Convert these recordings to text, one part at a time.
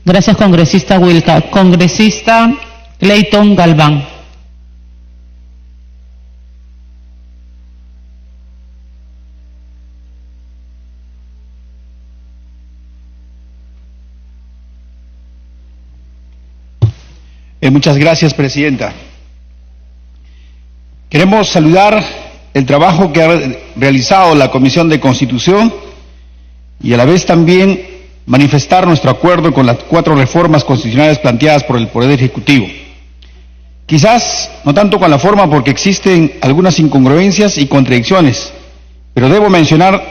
Gracias, congresista Wilca. Congresista Clayton Galván. Muchas gracias, presidenta. Queremos saludar el trabajo que ha realizado la Comisión de Constitución y a la vez también manifestar nuestro acuerdo con las 4 reformas constitucionales planteadas por el Poder Ejecutivo. Quizás no tanto con la forma, porque existen algunas incongruencias y contradicciones, pero debo mencionar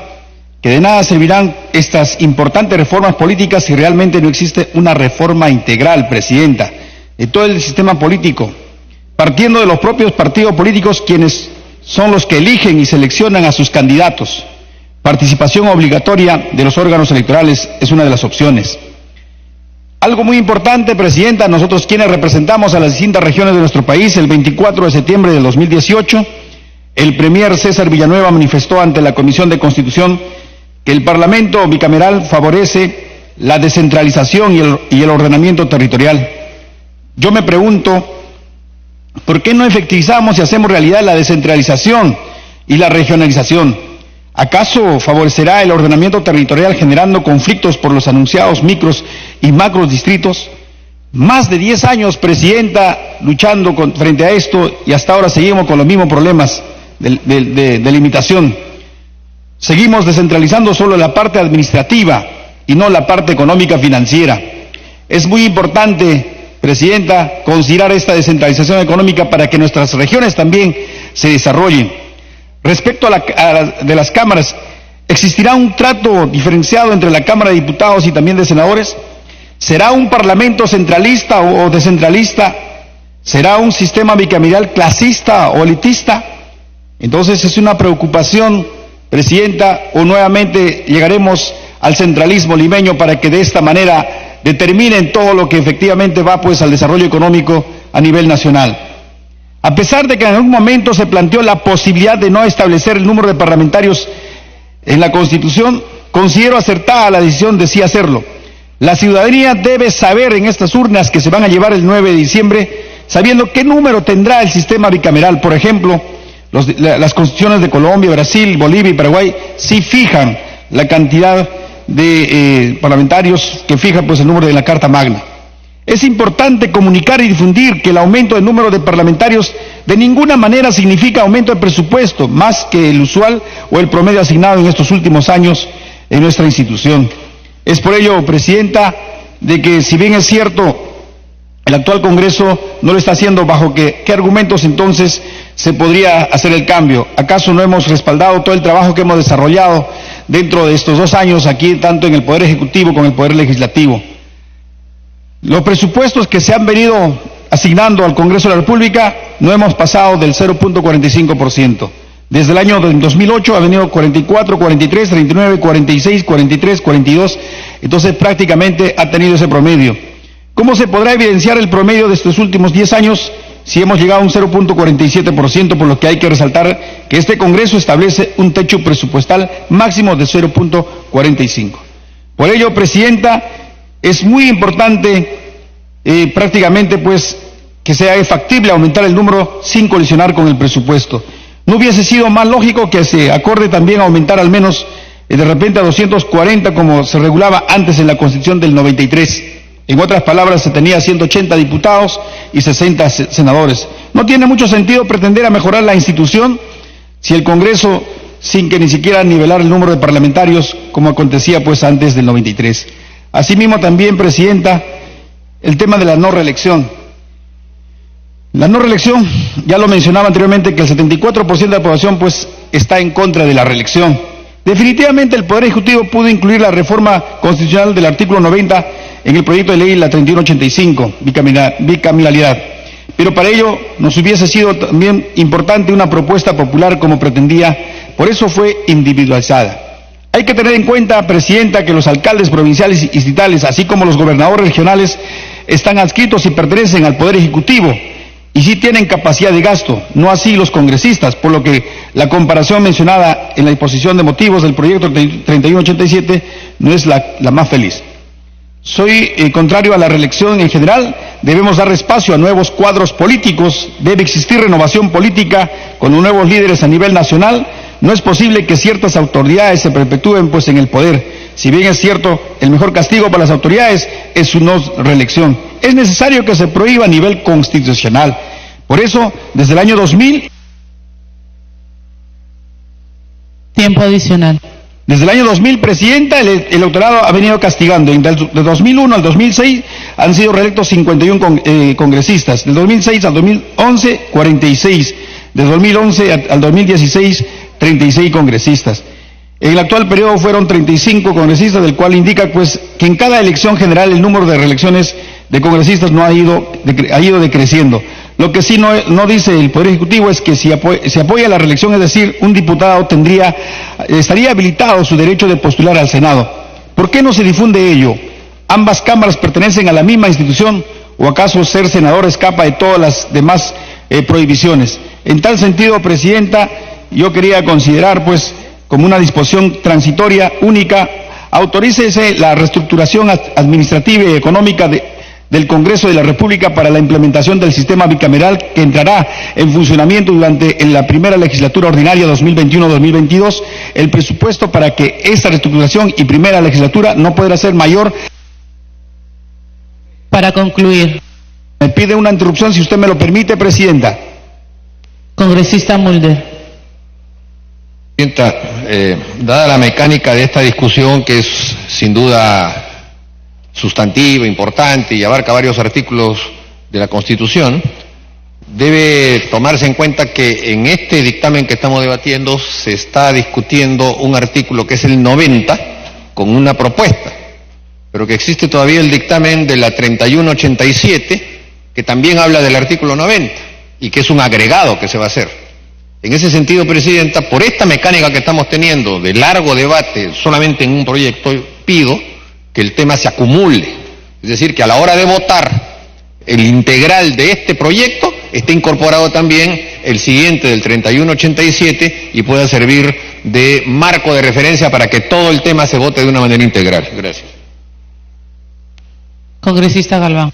que de nada servirán estas importantes reformas políticas si realmente no existe una reforma integral, presidenta, de todo el sistema político, partiendo de los propios partidos políticos, quienes son los que eligen y seleccionan a sus candidatos. Participación obligatoria de los órganos electorales es una de las opciones. Algo muy importante, presidenta, nosotros quienes representamos a las distintas regiones de nuestro país, el 24 de septiembre de 2018, el premier César Villanueva manifestó ante la Comisión de Constitución que el Parlamento bicameral favorece la descentralización y el ordenamiento territorial. Yo me pregunto, ¿por qué no efectivizamos y hacemos realidad la descentralización y la regionalización? ¿Acaso favorecerá el ordenamiento territorial generando conflictos por los anunciados micros y macros distritos? Más de 10 años, presidenta, luchando frente a esto, y hasta ahora seguimos con los mismos problemas de limitación. Seguimos descentralizando solo la parte administrativa y no la parte económica financiera. Es muy importante, presidenta, considerar esta descentralización económica para que nuestras regiones también se desarrollen. Respecto de las cámaras, ¿existirá un trato diferenciado entre la Cámara de Diputados y también de senadores? ¿Será un parlamento centralista o descentralista? ¿Será un sistema bicameral clasista o elitista? Entonces es una preocupación, presidenta, o nuevamente llegaremos al centralismo limeño para que de esta manera determinen todo lo que efectivamente va pues al desarrollo económico a nivel nacional. A pesar de que en algún momento se planteó la posibilidad de no establecer el número de parlamentarios en la Constitución, considero acertada la decisión de sí hacerlo. La ciudadanía debe saber en estas urnas que se van a llevar el 9 de diciembre, sabiendo qué número tendrá el sistema bicameral. Por ejemplo, las constituciones de Colombia, Brasil, Bolivia y Paraguay sí fijan la cantidad de parlamentarios que fija pues el número de la Carta Magna. Es importante comunicar y difundir que el aumento del número de parlamentarios de ninguna manera significa aumento de presupuesto, más que el usual o el promedio asignado en estos últimos años en nuestra institución. Es por ello, presidenta, de que si bien es cierto, el actual Congreso no lo está haciendo, ¿bajo qué argumentos entonces se podría hacer el cambio? ¿Acaso no hemos respaldado todo el trabajo que hemos desarrollado dentro de estos 2 años aquí, tanto en el Poder Ejecutivo como en el Poder Legislativo? Los presupuestos que se han venido asignando al Congreso de la República no hemos pasado del 0.45%. Desde el año 2008 ha venido 44, 43, 39, 46, 43, 42, entonces prácticamente ha tenido ese promedio. ¿Cómo se podrá evidenciar el promedio de estos últimos 10 años si hemos llegado a un 0.47%, por lo que hay que resaltar que este Congreso establece un techo presupuestal máximo de 0.45? Por ello, presidenta, es muy importante prácticamente pues que sea factible aumentar el número sin colisionar con el presupuesto. ¿No hubiese sido más lógico que se acorde también aumentar al menos de repente a 240 como se regulaba antes en la Constitución del 93? En otras palabras, se tenía 180 diputados y 60 senadores. No tiene mucho sentido pretender a mejorar la institución si el Congreso, sin que ni siquiera nivelar el número de parlamentarios como acontecía pues antes del 93. Asimismo también, presidenta, el tema de la no reelección. La no reelección, ya lo mencionaba anteriormente, que el 74% de la población pues está en contra de la reelección. Definitivamente el Poder Ejecutivo pudo incluir la reforma constitucional del artículo 90 en el proyecto de ley la 3185, bicameralidad. Pero para ello nos hubiese sido también importante una propuesta popular como pretendía, por eso fue individualizada. Hay que tener en cuenta, presidenta, que los alcaldes provinciales y distritales, así como los gobernadores regionales, están adscritos y pertenecen al Poder Ejecutivo y sí tienen capacidad de gasto, no así los congresistas, por lo que la comparación mencionada en la exposición de motivos del proyecto 3187 no es la más feliz. Soy contrario a la reelección en general. Debemos dar espacio a nuevos cuadros políticos. Debe existir renovación política con nuevos líderes a nivel nacional. No es posible que ciertas autoridades se perpetúen pues en el poder. Si bien es cierto, el mejor castigo para las autoridades es su no reelección. Es necesario que se prohíba a nivel constitucional. Por eso, desde el año 2000... Tiempo adicional. Desde el año 2000, Presidenta, el electorado ha venido castigando. De 2001 al 2006 han sido reelectos 51 congresistas. Del 2006 al 2011, 46. Del 2011 al 2016, 36 congresistas. En el actual periodo fueron 35 congresistas, del cual indica pues que en cada elección general el número de reelecciones de congresistas no ha ido decreciendo. Lo que sí no dice el Poder Ejecutivo es que si apoya la reelección, es decir, un diputado estaría habilitado su derecho de postular al Senado. ¿Por qué no se difunde ello? ¿Ambas cámaras pertenecen a la misma institución o acaso ser senador escapa de todas las demás prohibiciones? En tal sentido, Presidenta, yo quería considerar pues como una disposición transitoria única, autorícese la reestructuración administrativa y económica del Congreso de la República para la implementación del sistema bicameral que entrará en funcionamiento en la primera legislatura ordinaria 2021-2022, el presupuesto para que esta reestructuración y primera legislatura no podrá ser mayor. Para concluir. Me pide una interrupción, si usted me lo permite, Presidenta. Congresista Mulder. Presidenta, dada la mecánica de esta discusión, que es sin duda sustantiva, importante y abarca varios artículos de la Constitución, debe tomarse en cuenta que en este dictamen que estamos debatiendo se está discutiendo un artículo que es el 90 con una propuesta, pero que existe todavía el dictamen de la 3187 que también habla del artículo 90 y que es un agregado que se va a hacer. En ese sentido, Presidenta, por esta mecánica que estamos teniendo de largo debate solamente en un proyecto, pido que el tema se acumule, es decir, que a la hora de votar el integral de este proyecto esté incorporado también el siguiente del 3187 y pueda servir de marco de referencia para que todo el tema se vote de una manera integral. Gracias. Congresista Galván.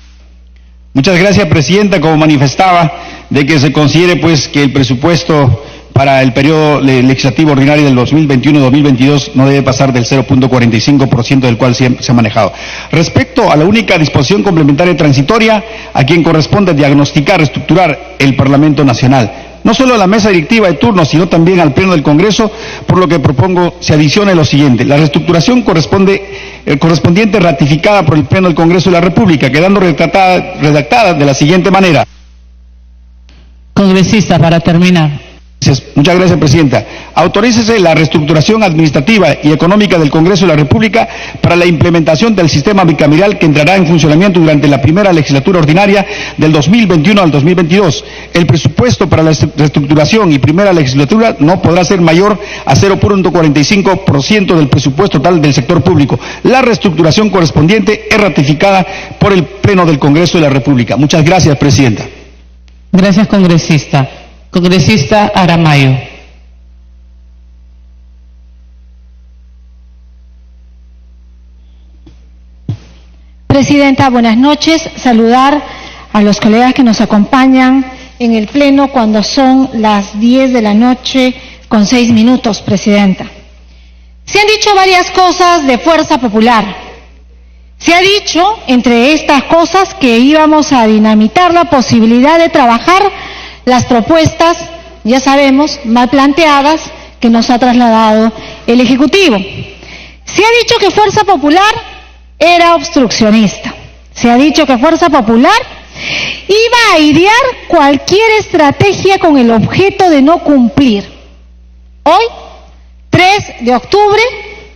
Muchas gracias, Presidenta. Como manifestaba, de que se considere pues que el presupuesto para el periodo legislativo ordinario del 2021-2022 no debe pasar del 0.45% del cual se ha manejado. Respecto a la única disposición complementaria transitoria, a quien corresponde diagnosticar, reestructurar el Parlamento Nacional, no solo a la mesa directiva de turno, sino también al Pleno del Congreso, por lo que propongo se adicione lo siguiente: la reestructuración correspondiente ratificada por el Pleno del Congreso de la República, quedando redactada de la siguiente manera. Congresista, para terminar. Muchas gracias, Presidenta. Autorícese la reestructuración administrativa y económica del Congreso de la República para la implementación del sistema bicameral que entrará en funcionamiento durante la primera legislatura ordinaria del 2021 al 2022. El presupuesto para la reestructuración y primera legislatura no podrá ser mayor a 0.45% del presupuesto total del sector público. La reestructuración correspondiente es ratificada por el Pleno del Congreso de la República. Muchas gracias, Presidenta. Gracias, congresista. Congresista Aramayo. Presidenta, buenas noches. Saludar a los colegas que nos acompañan en el Pleno cuando son las 10 de la noche con 6 minutos, Presidenta. Se han dicho varias cosas de Fuerza Popular. Se ha dicho, entre estas cosas, que íbamos a dinamitar la posibilidad de trabajar las propuestas, ya sabemos, mal planteadas, que nos ha trasladado el Ejecutivo. Se ha dicho que Fuerza Popular era obstruccionista. Se ha dicho que Fuerza Popular iba a idear cualquier estrategia con el objeto de no cumplir. Hoy, 3 de octubre,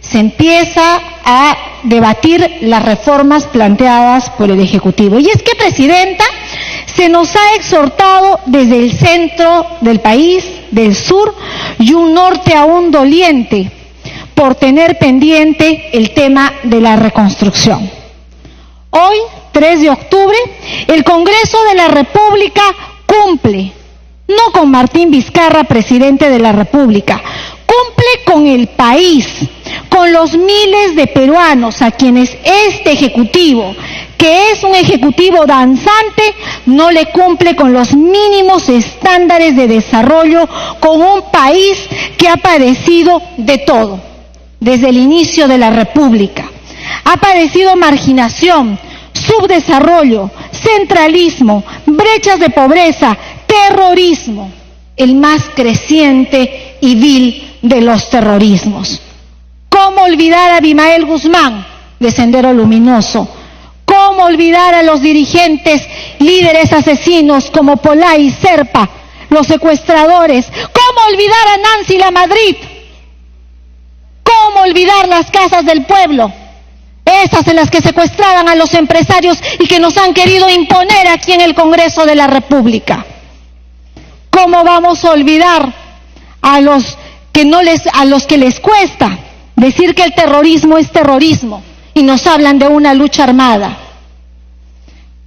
se empieza a debatir las reformas planteadas por el Ejecutivo. Y es que, Presidenta, se nos ha exhortado desde el centro del país, del sur, y un norte aún doliente por tener pendiente el tema de la reconstrucción. Hoy, 3 de octubre, el Congreso de la República cumple, no con Martín Vizcarra, presidente de la República, cumple con el país, con con los miles de peruanos a quienes este Ejecutivo, que es un Ejecutivo danzante, no le cumple con los mínimos estándares de desarrollo con un país que ha padecido de todo desde el inicio de la República. Ha padecido marginación, subdesarrollo, centralismo, brechas de pobreza, terrorismo, el más creciente y vil de los terrorismos. ¿Cómo olvidar a Abimael Guzmán, de Sendero Luminoso? ¿Cómo olvidar a los dirigentes, líderes asesinos como Polay y Serpa, los secuestradores? ¿Cómo olvidar a Nancy La Madrid? ¿Cómo olvidar las casas del pueblo? Esas en las que secuestraban a los empresarios y que nos han querido imponer aquí en el Congreso de la República. ¿Cómo vamos a olvidar a los que les cuesta decir que el terrorismo es terrorismo y nos hablan de una lucha armada?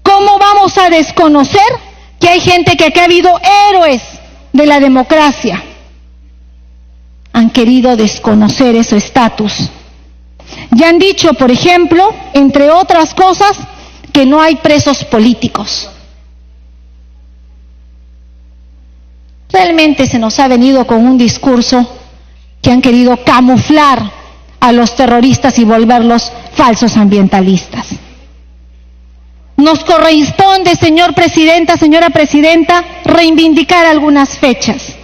¿Cómo vamos a desconocer que hay gente que aquí ha habido héroes de la democracia? Han querido desconocer ese estatus. Ya han dicho, por ejemplo, entre otras cosas, que no hay presos políticos. Realmente se nos ha venido con un discurso que han querido camuflar a los terroristas y volverlos falsos ambientalistas. Nos corresponde, señora presidenta, reivindicar algunas fechas.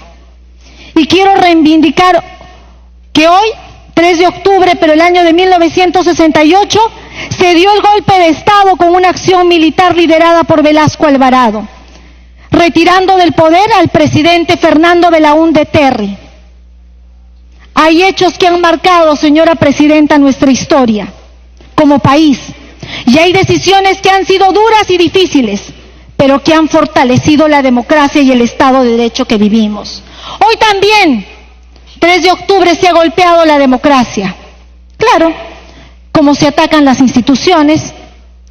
Y quiero reivindicar que hoy, 3 de octubre, pero el año de 1968, se dio el golpe de Estado con una acción militar liderada por Velasco Alvarado, retirando del poder al presidente Fernando Belaúnde Terry. Hay hechos que han marcado, señora presidenta, nuestra historia como país, y hay decisiones que han sido duras y difíciles, pero que han fortalecido la democracia y el Estado de Derecho que vivimos. Hoy también, 3 de octubre, se ha golpeado la democracia. Claro, como se atacan las instituciones,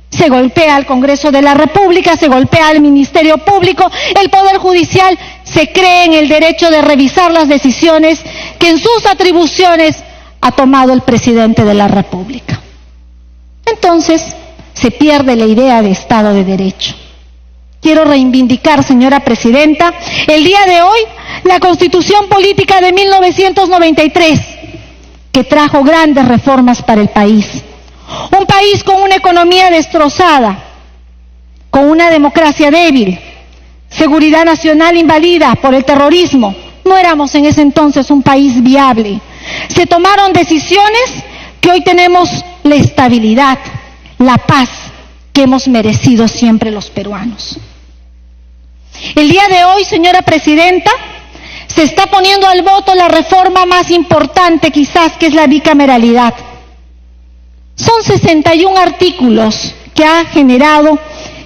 se golpea al Congreso de la República, se golpea al Ministerio Público, el Poder Judicial se cree en el derecho de revisar las decisiones que en sus atribuciones ha tomado el presidente de la República. Entonces, se pierde la idea de Estado de Derecho. Quiero reivindicar, señora presidenta, el día de hoy, la Constitución Política de 1993, que trajo grandes reformas para el país. Un país con una economía destrozada, con una democracia débil, seguridad nacional invadida por el terrorismo. No éramos en ese entonces un país viable. Se tomaron decisiones que hoy tenemos la estabilidad, la paz que hemos merecido siempre los peruanos. El día de hoy, señora presidenta, se está poniendo al voto la reforma más importante quizás, que es la bicameralidad. Son 61 artículos que ha generado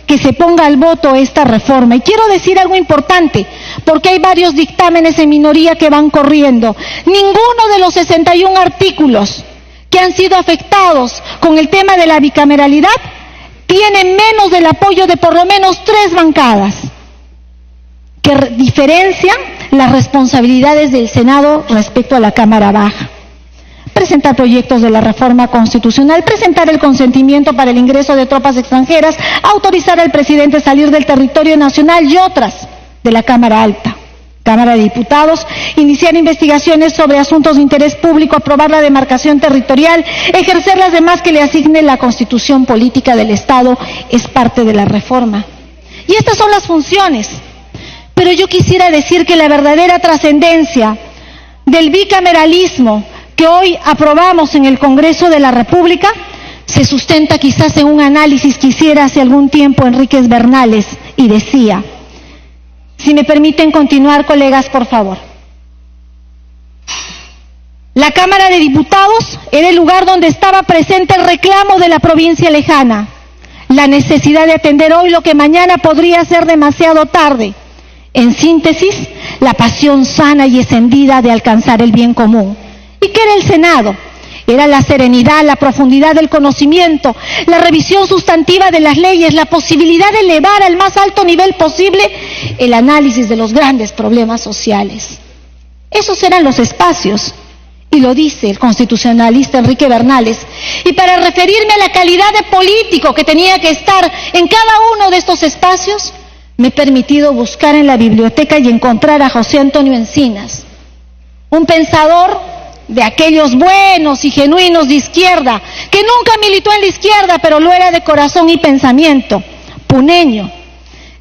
que se ponga al voto esta reforma. Y quiero decir algo importante, porque hay varios dictámenes en minoría que van corriendo. Ninguno de los 61 artículos que han sido afectados con el tema de la bicameralidad tiene menos del apoyo de por lo menos 3 bancadas, que diferencian las responsabilidades del Senado respecto a la Cámara Baja. Presentar proyectos de la reforma constitucional, presentar el consentimiento para el ingreso de tropas extranjeras, autorizar al presidente a salir del territorio nacional y otras de la Cámara Alta, Cámara de Diputados, iniciar investigaciones sobre asuntos de interés público, aprobar la demarcación territorial, ejercer las demás que le asigne la Constitución Política del Estado, es parte de la reforma. Y estas son las funciones. Pero yo quisiera decir que la verdadera trascendencia del bicameralismo que hoy aprobamos en el Congreso de la República se sustenta quizás en un análisis que hiciera hace algún tiempo Enríquez Bernales y decía, si me permiten continuar, colegas, por favor. La Cámara de Diputados era el lugar donde estaba presente el reclamo de la provincia lejana, la necesidad de atender hoy lo que mañana podría ser demasiado tarde. En síntesis, la pasión sana y encendida de alcanzar el bien común. ¿Y qué era el Senado? Era la serenidad, la profundidad del conocimiento, la revisión sustantiva de las leyes, la posibilidad de elevar al más alto nivel posible el análisis de los grandes problemas sociales. Esos eran los espacios y lo dice el constitucionalista Enrique Bernales. Y para referirme a la calidad de político que tenía que estar en cada uno de estos espacios, me he permitido buscar en la biblioteca y encontrar a José Antonio Encinas, un pensador de aquellos buenos y genuinos de izquierda, que nunca militó en la izquierda, pero lo era de corazón y pensamiento, puneño,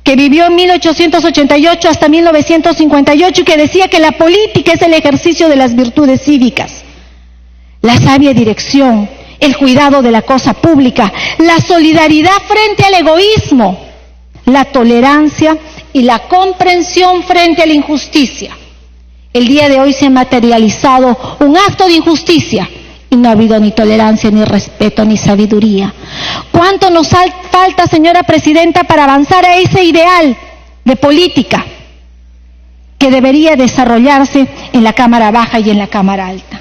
que vivió en 1888 hasta 1958 y que decía que la política es el ejercicio de las virtudes cívicas, la sabia dirección, el cuidado de la cosa pública, la solidaridad frente al egoísmo, la tolerancia y la comprensión frente a la injusticia. El día de hoy se ha materializado un acto de injusticia y no ha habido ni tolerancia, ni respeto, ni sabiduría. ¿Cuánto nos falta, señora presidenta, para avanzar a ese ideal de política que debería desarrollarse en la Cámara Baja y en la Cámara Alta?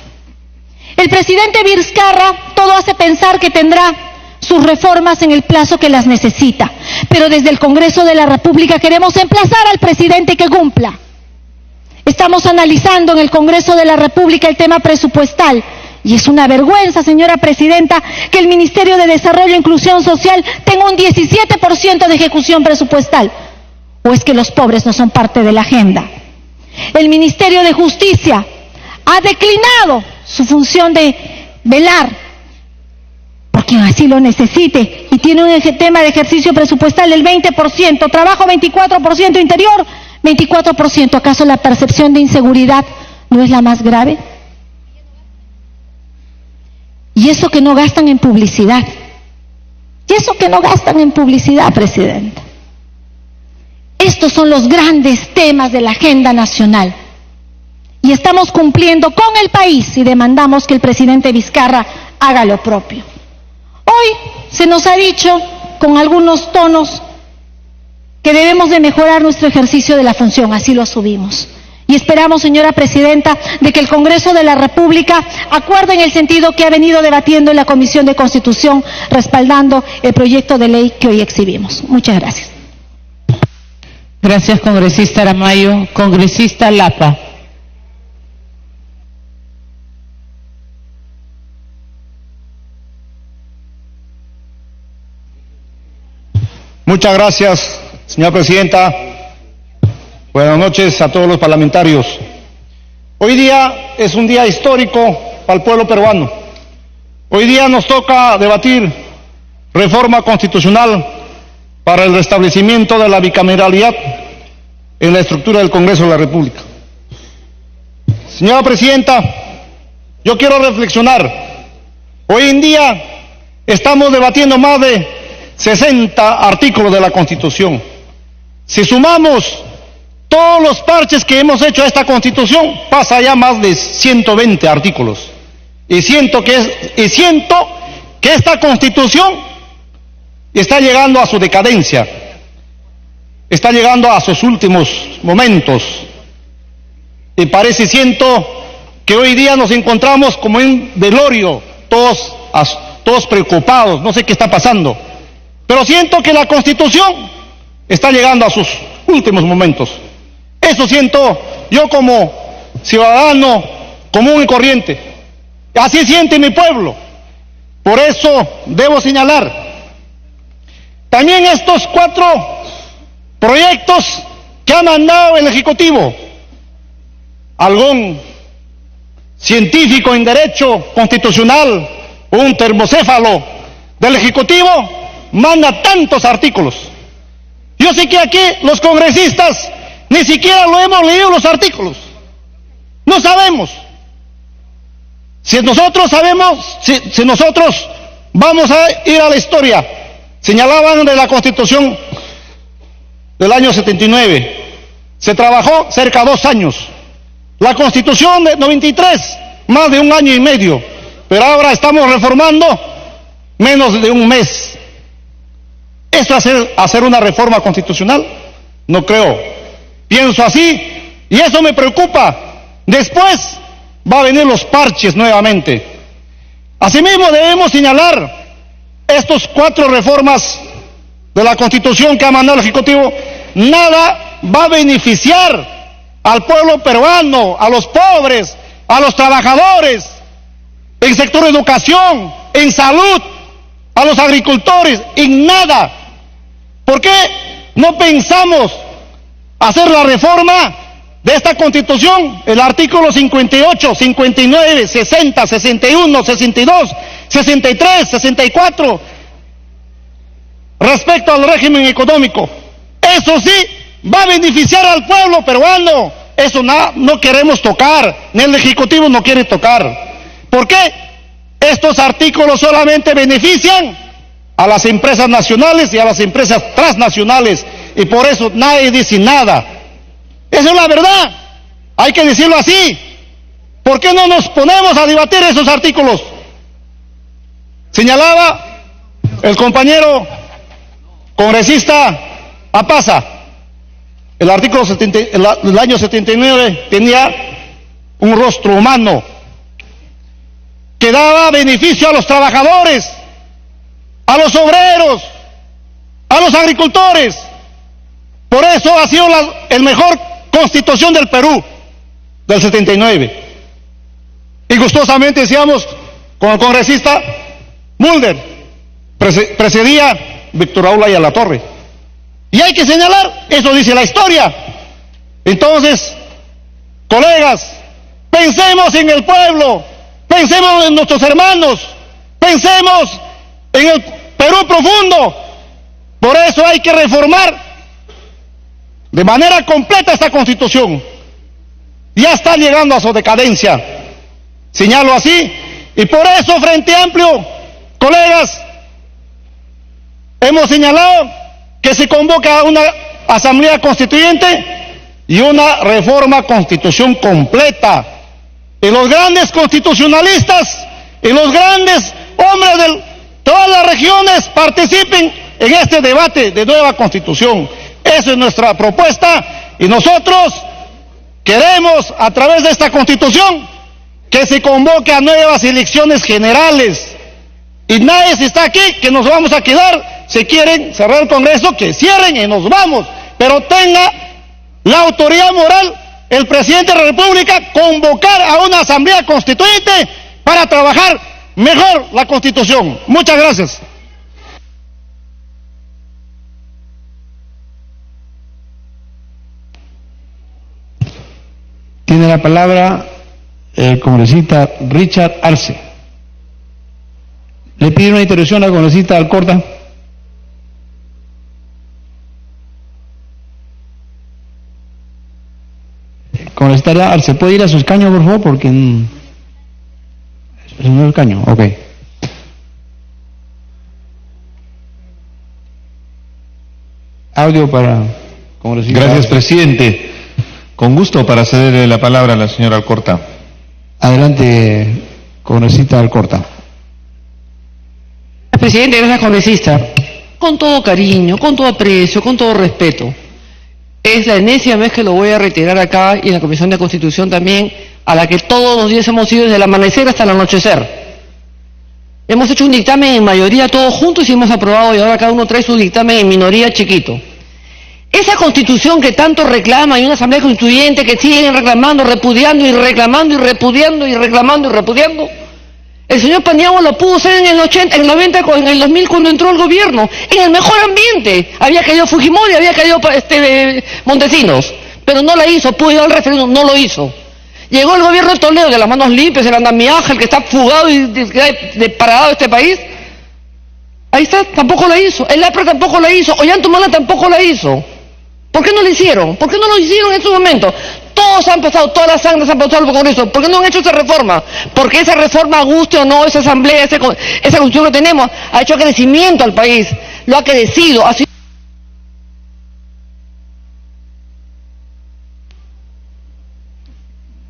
El presidente Vizcarra todo hace pensar que tendrá sus reformas en el plazo que las necesita, pero desde el Congreso de la República queremos emplazar al presidente que cumpla. Estamos analizando en el Congreso de la República el tema presupuestal y es una vergüenza, señora presidenta, que el Ministerio de Desarrollo e Inclusión Social tenga un 17% de ejecución presupuestal. ¿O es que los pobres no son parte de la agenda? El Ministerio de Justicia ha declinado su función de velar por quien así lo necesite y tiene un tema de ejercicio presupuestal del 20%, trabajo 24%, interior 24%. ¿Acaso la percepción de inseguridad no es la más grave? Y eso que no gastan en publicidad. Y eso que no gastan en publicidad, presidenta. Estos son los grandes temas de la agenda nacional. Y estamos cumpliendo con el país y demandamos que el presidente Vizcarra haga lo propio. Hoy se nos ha dicho, con algunos tonos, que debemos de mejorar nuestro ejercicio de la función, así lo subimos. Y esperamos, señora presidenta, de que el Congreso de la República acuerde en el sentido que ha venido debatiendo en la Comisión de Constitución, respaldando el proyecto de ley que hoy exhibimos. Muchas gracias. Gracias, congresista Aramayo. Congresista Lapa. Muchas gracias, señora presidenta. Buenas noches a todos los parlamentarios. Hoy día es un día histórico para el pueblo peruano. Hoy día nos toca debatir reforma constitucional para el restablecimiento de la bicameralidad en la estructura del Congreso de la República. Señora presidenta, yo quiero reflexionar. Hoy en día estamos debatiendo más de 60 artículos de la Constitución. Si sumamos todos los parches que hemos hecho a esta Constitución, pasa ya más de 120 artículos. Y siento que esta Constitución está llegando a su decadencia, está llegando a sus últimos momentos. Y siento que hoy día nos encontramos como en velorio, todos preocupados, no sé qué está pasando. Pero siento que la Constitución está llegando a sus últimos momentos. Eso siento yo como ciudadano común y corriente. Así siente mi pueblo. Por eso debo señalar también estos 4 proyectos que ha mandado el Ejecutivo. Algún científico en derecho constitucional, un termocéfalo del Ejecutivo, manda tantos artículos. Yo sé que aquí los congresistas ni siquiera lo hemos leído los artículos. No sabemos. Si nosotros vamos a ir a la historia, señalaban de la Constitución del año 79, se trabajó cerca de 2 años. La Constitución de 93, más de 1 año y medio, pero ahora estamos reformando menos de 1 mes. ¿Eso es hacer una reforma constitucional? No creo. Pienso así y eso me preocupa. Después va a venir los parches nuevamente. Asimismo debemos señalar estos 4 reformas de la Constitución que ha mandado el Ejecutivo. Nada va a beneficiar al pueblo peruano, a los pobres, a los trabajadores, en sector educación, en salud, a los agricultores, en nada. ¿Por qué no pensamos hacer la reforma de esta Constitución? El artículo 58, 59, 60, 61, 62, 63, 64, respecto al régimen económico. Eso sí, va a beneficiar al pueblo peruano. Eso no queremos tocar, ni el Ejecutivo no quiere tocar. ¿Por qué? Estos artículos solamente benefician a las empresas nacionales y a las empresas transnacionales, y por eso nadie dice nada. Esa es la verdad, hay que decirlo así. ¿Por qué no nos ponemos a debatir esos artículos? Señalaba el compañero congresista Apaza, el artículo 70, el año 79 tenía un rostro humano que daba beneficio a los trabajadores, a los obreros, a los agricultores. Por eso ha sido el mejor Constitución del Perú, del 79. Y gustosamente decíamos con el congresista Mulder, precedía Víctor Raúl Ayala Torre. Y hay que señalar, eso dice la historia. Entonces, colegas, pensemos en el pueblo, pensemos en nuestros hermanos, pensemos en el Perú profundo. Por eso hay que reformar de manera completa esta Constitución. Ya está llegando a su decadencia, señalo así, y por eso Frente Amplio, colegas, hemos señalado que se convoca una asamblea constituyente y una reforma constitución completa. Y los grandes constitucionalistas y los grandes hombres de todas las regiones participen en este debate de nueva constitución. Esa es nuestra propuesta y nosotros queremos, a través de esta constitución, que se convoque a nuevas elecciones generales. Y nadie se está aquí que nos vamos a quedar. Si quieren cerrar el Congreso, que cierren y nos vamos. Pero tenga la autoridad moral el presidente de la República convocar a una asamblea constituyente para trabajar mejor la Constitución. Muchas gracias. Tiene la palabra el congresista Richard Arce. Le pido una intervención al congresista Alcorta. Congresista Arce, ¿puede ir a su escaño, por favor? Porque... Señor escaño, ok. Audio para congresista. Gracias, presidente. Con gusto para cederle la palabra a la señora Alcorta. Adelante, congresista Alcorta. Presidente, gracias, congresista. Con todo cariño, con todo aprecio, con todo respeto. Es la enésima vez que lo voy a reiterar acá y en la Comisión de Constitución también, a la que todos los días hemos ido desde el amanecer hasta el anochecer. Hemos hecho un dictamen en mayoría todos juntos y hemos aprobado, y ahora cada uno trae su dictamen en minoría chiquito. Esa Constitución que tanto reclama y una Asamblea Constituyente que siguen reclamando, repudiando y reclamando y repudiando y reclamando y repudiando, el señor Paniagua lo pudo hacer en el 80, en el 90, en el 2000 cuando entró al gobierno, en el mejor ambiente. Había caído Fujimori, había caído Montesinos, pero no la hizo, pudo ir al referéndum, no lo hizo. Llegó el gobierno de Toledo, de las manos limpias, el andamiaje, el que está fugado y parado de este país. Ahí está, tampoco la hizo. El APRA tampoco la hizo. Ollantumala tampoco la hizo. ¿Por qué no lo hicieron? ¿Por qué no lo hicieron en su momento? Todos han pasado, todas las sangres han pasado por Congreso. ¿Por qué no han hecho esa reforma? Porque esa reforma, guste o no, esa asamblea, esa constitución que tenemos, ha hecho crecimiento al país. Lo ha crecido, ha sido...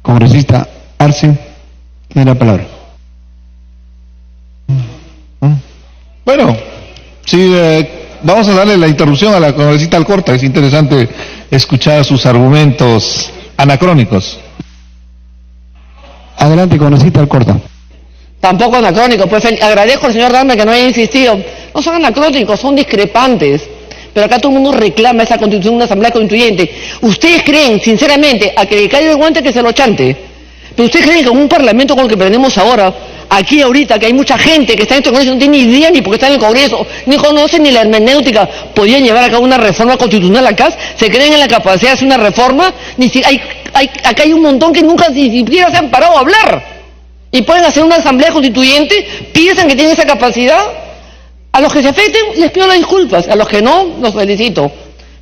Congresista Arce, tiene la palabra. Bueno, sí, vamos a darle la interrupción a la congresista Alcorta. Es interesante escuchar sus argumentos anacrónicos. Adelante, congresista Alcorta. Tampoco anacrónico, pues agradezco al señor Dame que no haya insistido. No son anacrónicos, son discrepantes. Pero acá todo el mundo reclama esa constitución, una asamblea constituyente. ¿Ustedes creen, sinceramente, a que le caiga el guante que se lo chante? Pero ¿ustedes creen que en un parlamento como el que tenemos ahora, aquí ahorita, que hay mucha gente que está en este Congreso, no tiene ni idea ni por qué está en el Congreso, ni conocen ni la hermenéutica, podían llevar a cabo una reforma constitucional acá? ¿Se creen en la capacidad de hacer una reforma? Acá hay un montón que nunca ni siquiera se han parado a hablar. Y pueden hacer una asamblea constituyente, piensan que tienen esa capacidad. A los que se afecten les pido las disculpas, a los que no, los felicito.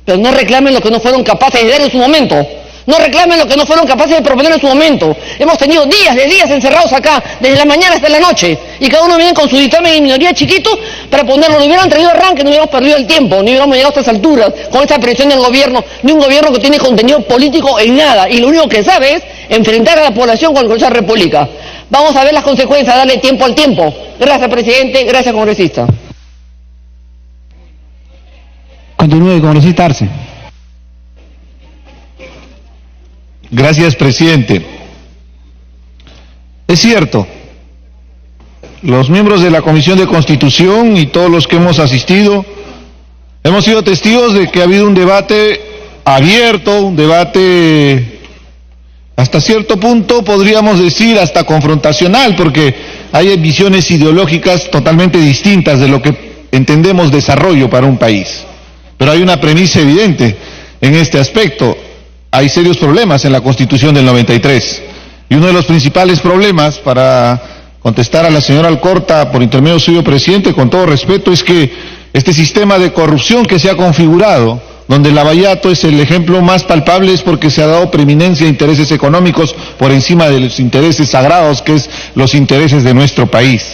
Pero no reclamen lo que no fueron capaces de dar en su momento. No reclamen lo que no fueron capaces de proponer en su momento. Hemos tenido días encerrados acá, desde la mañana hasta la noche, y cada uno viene con su dictamen en minoría chiquito para ponerlo. No hubieran traído arranque, no hubiéramos perdido el tiempo, no hubiéramos llegado a estas alturas con esta presión del gobierno, de un gobierno que tiene contenido político en nada, y lo único que sabe es enfrentar a la población con el Congreso de la República. Vamos a ver las consecuencias, darle tiempo al tiempo. Gracias, presidente, gracias, congresista. Continúe, congresista Arce. Gracias, presidente. Es cierto, los miembros de la Comisión de Constitución y todos los que hemos asistido, hemos sido testigos de que ha habido un debate abierto, un debate hasta cierto punto, podríamos decir, hasta confrontacional, porque hay visiones ideológicas totalmente distintas de lo que entendemos desarrollo para un país. Pero hay una premisa evidente en este aspecto. Hay serios problemas en la Constitución del 93. Y uno de los principales problemas, para contestar a la señora Alcorta por intermedio suyo, presidente, con todo respeto, es que este sistema de corrupción que se ha configurado, donde el lavallato es el ejemplo más palpable, es porque se ha dado preeminencia a intereses económicos por encima de los intereses sagrados, que es los intereses de nuestro país.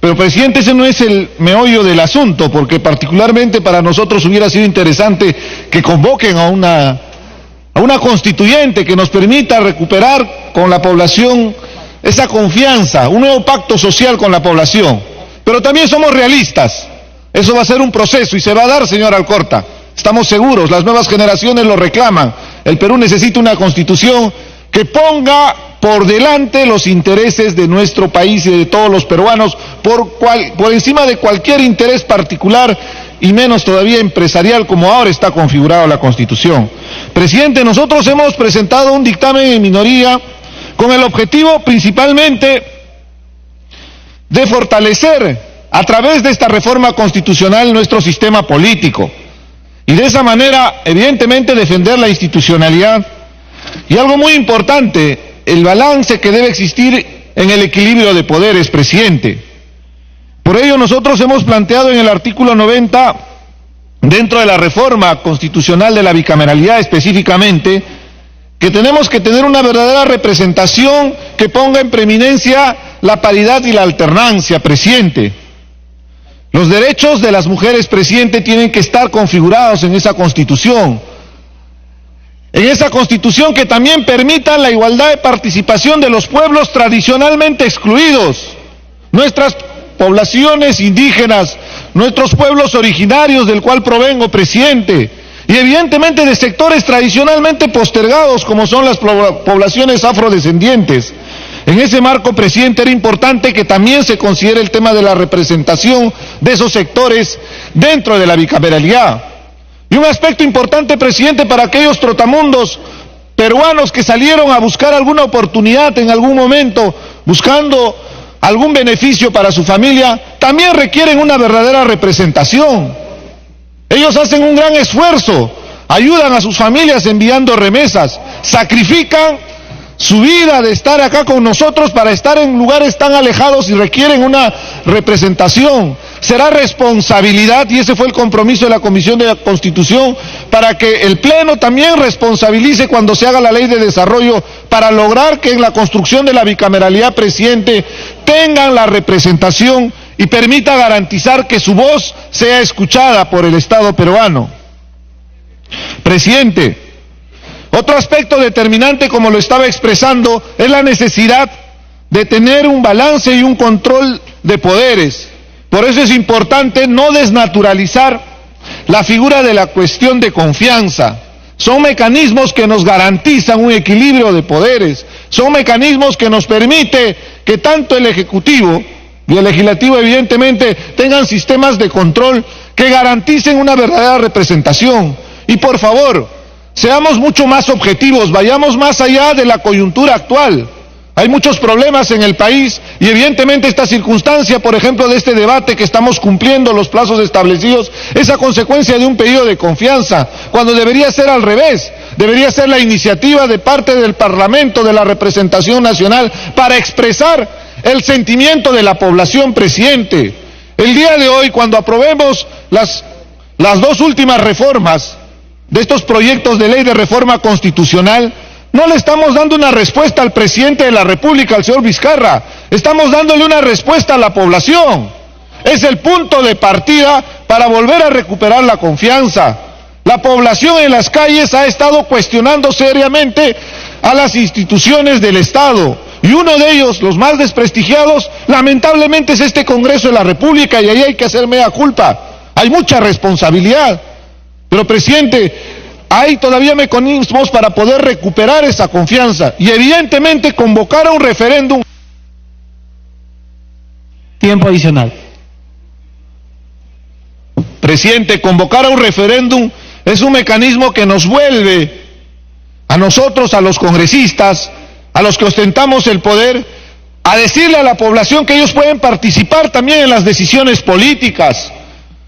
Pero, presidente, ese no es el meollo del asunto, porque particularmente para nosotros hubiera sido interesante que convoquen a una constituyente que nos permita recuperar con la población esa confianza, un nuevo pacto social con la población. Pero también somos realistas. Eso va a ser un proceso y se va a dar, señora Alcorta. Estamos seguros, las nuevas generaciones lo reclaman. El Perú necesita una constitución que ponga por delante los intereses de nuestro país y de todos los peruanos por encima de cualquier interés particular y menos todavía empresarial como ahora está configurada la Constitución. Presidente, nosotros hemos presentado un dictamen en minoría con el objetivo principalmente de fortalecer a través de esta reforma constitucional nuestro sistema político y de esa manera evidentemente defender la institucionalidad y algo muy importante, el balance que debe existir en el equilibrio de poderes, presidente. Por ello nosotros hemos planteado en el artículo 90, dentro de la reforma constitucional de la bicameralidad específicamente, que tenemos que tener una verdadera representación que ponga en preeminencia la paridad y la alternancia, presidente. Los derechos de las mujeres, presidente, tienen que estar configurados en esa constitución. En esa constitución que también permita la igualdad de participación de los pueblos tradicionalmente excluidos, nuestras poblaciones indígenas, nuestros pueblos originarios del cual provengo, presidente, y evidentemente de sectores tradicionalmente postergados como son las poblaciones afrodescendientes. En ese marco, presidente, era importante que también se considere el tema de la representación de esos sectores dentro de la bicameralidad. Y un aspecto importante, presidente, para aquellos trotamundos peruanos que salieron a buscar alguna oportunidad en algún momento, buscando algún beneficio para su familia, también requieren una verdadera representación. Ellos hacen un gran esfuerzo, ayudan a sus familias enviando remesas, sacrifican su vida de estar acá con nosotros para estar en lugares tan alejados y requieren una representación. Será responsabilidad, y ese fue el compromiso de la Comisión de la Constitución, para que el Pleno también responsabilice cuando se haga la ley de desarrollo para lograr que en la construcción de la bicameralidad, presidente, tengan la representación y permita garantizar que su voz sea escuchada por el Estado peruano. Presidente, otro aspecto determinante, como lo estaba expresando, es la necesidad de tener un balance y un control de poderes. Por eso es importante no desnaturalizar la figura de la cuestión de confianza. Son mecanismos que nos garantizan un equilibrio de poderes, son mecanismos que nos permite que tanto el Ejecutivo y el Legislativo evidentemente tengan sistemas de control que garanticen una verdadera representación. Y por favor, seamos mucho más objetivos, vayamos más allá de la coyuntura actual. Hay muchos problemas en el país y evidentemente esta circunstancia, por ejemplo, de este debate que estamos cumpliendo los plazos establecidos, es a consecuencia de un pedido de confianza, cuando debería ser al revés. Debería ser la iniciativa de parte del Parlamento, de la representación nacional, para expresar el sentimiento de la población, presidente. El día de hoy, cuando aprobemos las dos últimas reformas de estos proyectos de ley de reforma constitucional, no le estamos dando una respuesta al presidente de la República, al señor Vizcarra, estamos dándole una respuesta a la población. Es el punto de partida para volver a recuperar la confianza. La población en las calles ha estado cuestionando seriamente a las instituciones del Estado, y uno de ellos, los más desprestigiados, lamentablemente es este Congreso de la República, y ahí hay que hacer mea culpa. Hay mucha responsabilidad, pero presidente, hay todavía mecanismos para poder recuperar esa confianza y evidentemente convocar a un referéndum. Tiempo adicional. Presidente, convocar a un referéndum es un mecanismo que nos vuelve a nosotros, a los congresistas, a los que ostentamos el poder, a decirle a la población que ellos pueden participar también en las decisiones políticas.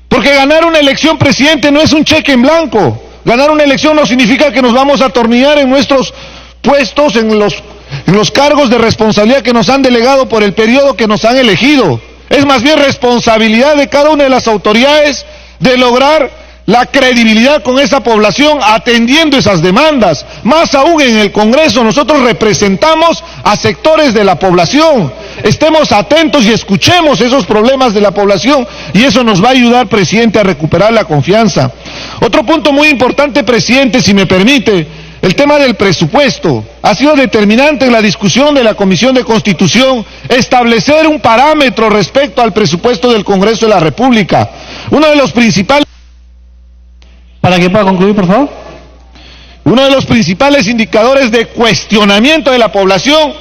Porque ganar una elección, presidente, no es un cheque en blanco. Ganar una elección no significa que nos vamos a atornillar en nuestros puestos, en los cargos de responsabilidad que nos han delegado por el periodo que nos han elegido. Es más bien responsabilidad de cada una de las autoridades de lograr la credibilidad con esa población atendiendo esas demandas. Más aún en el Congreso nosotros representamos a sectores de la población. Estemos atentos y escuchemos esos problemas de la población y eso nos va a ayudar, presidente, a recuperar la confianza. Otro punto muy importante, presidente, si me permite, el tema del presupuesto. Ha sido determinante en la discusión de la Comisión de Constitución establecer un parámetro respecto al presupuesto del Congreso de la República. Uno de los principales... Para que pueda concluir, por favor. Uno de los principales indicadores de cuestionamiento de la población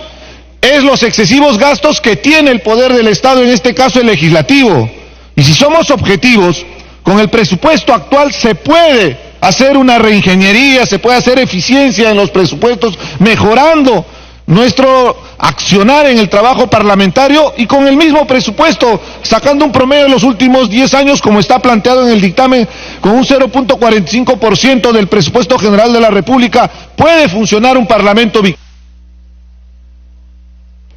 es los excesivos gastos que tiene el poder del Estado, en este caso el legislativo. Y si somos objetivos, con el presupuesto actual se puede hacer una reingeniería, se puede hacer eficiencia en los presupuestos, mejorando nuestro accionar en el trabajo parlamentario y con el mismo presupuesto, sacando un promedio de los últimos 10 años, como está planteado en el dictamen, con un 0.45% del presupuesto general de la República, puede funcionar un parlamento.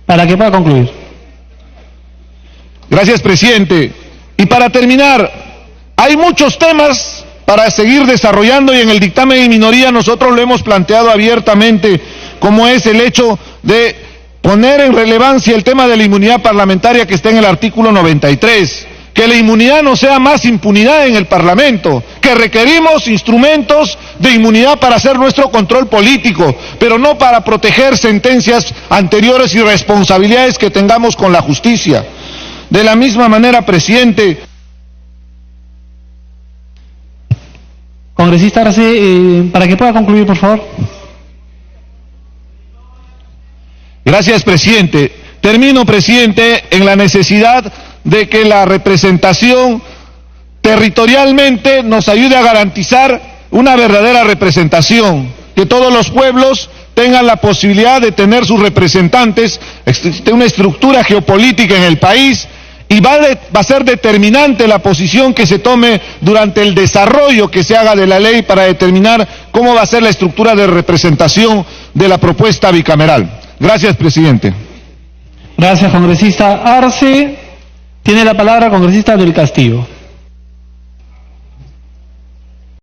Para que pueda concluir. Gracias, presidente. Y para terminar, hay muchos temas para seguir desarrollando y en el dictamen de minoría nosotros lo hemos planteado abiertamente, como es el hecho de poner en relevancia el tema de la inmunidad parlamentaria que está en el artículo 93, que la inmunidad no sea más impunidad en el Parlamento, que requerimos instrumentos de inmunidad para hacer nuestro control político, pero no para proteger sentencias anteriores y responsabilidades que tengamos con la justicia. De la misma manera, presidente. Congresista Arce, para que pueda concluir, por favor. Gracias, presidente. Termino, presidente, en la necesidad de que la representación territorialmente nos ayude a garantizar una verdadera representación, que todos los pueblos tengan la posibilidad de tener sus representantes. Existe una estructura geopolítica en el país y va a ser determinante la posición que se tome durante el desarrollo que se haga de la ley para determinar cómo va a ser la estructura de representación de la propuesta bicameral. Gracias, presidente. Gracias, congresista Arce. Tiene la palabra congresista del Castillo.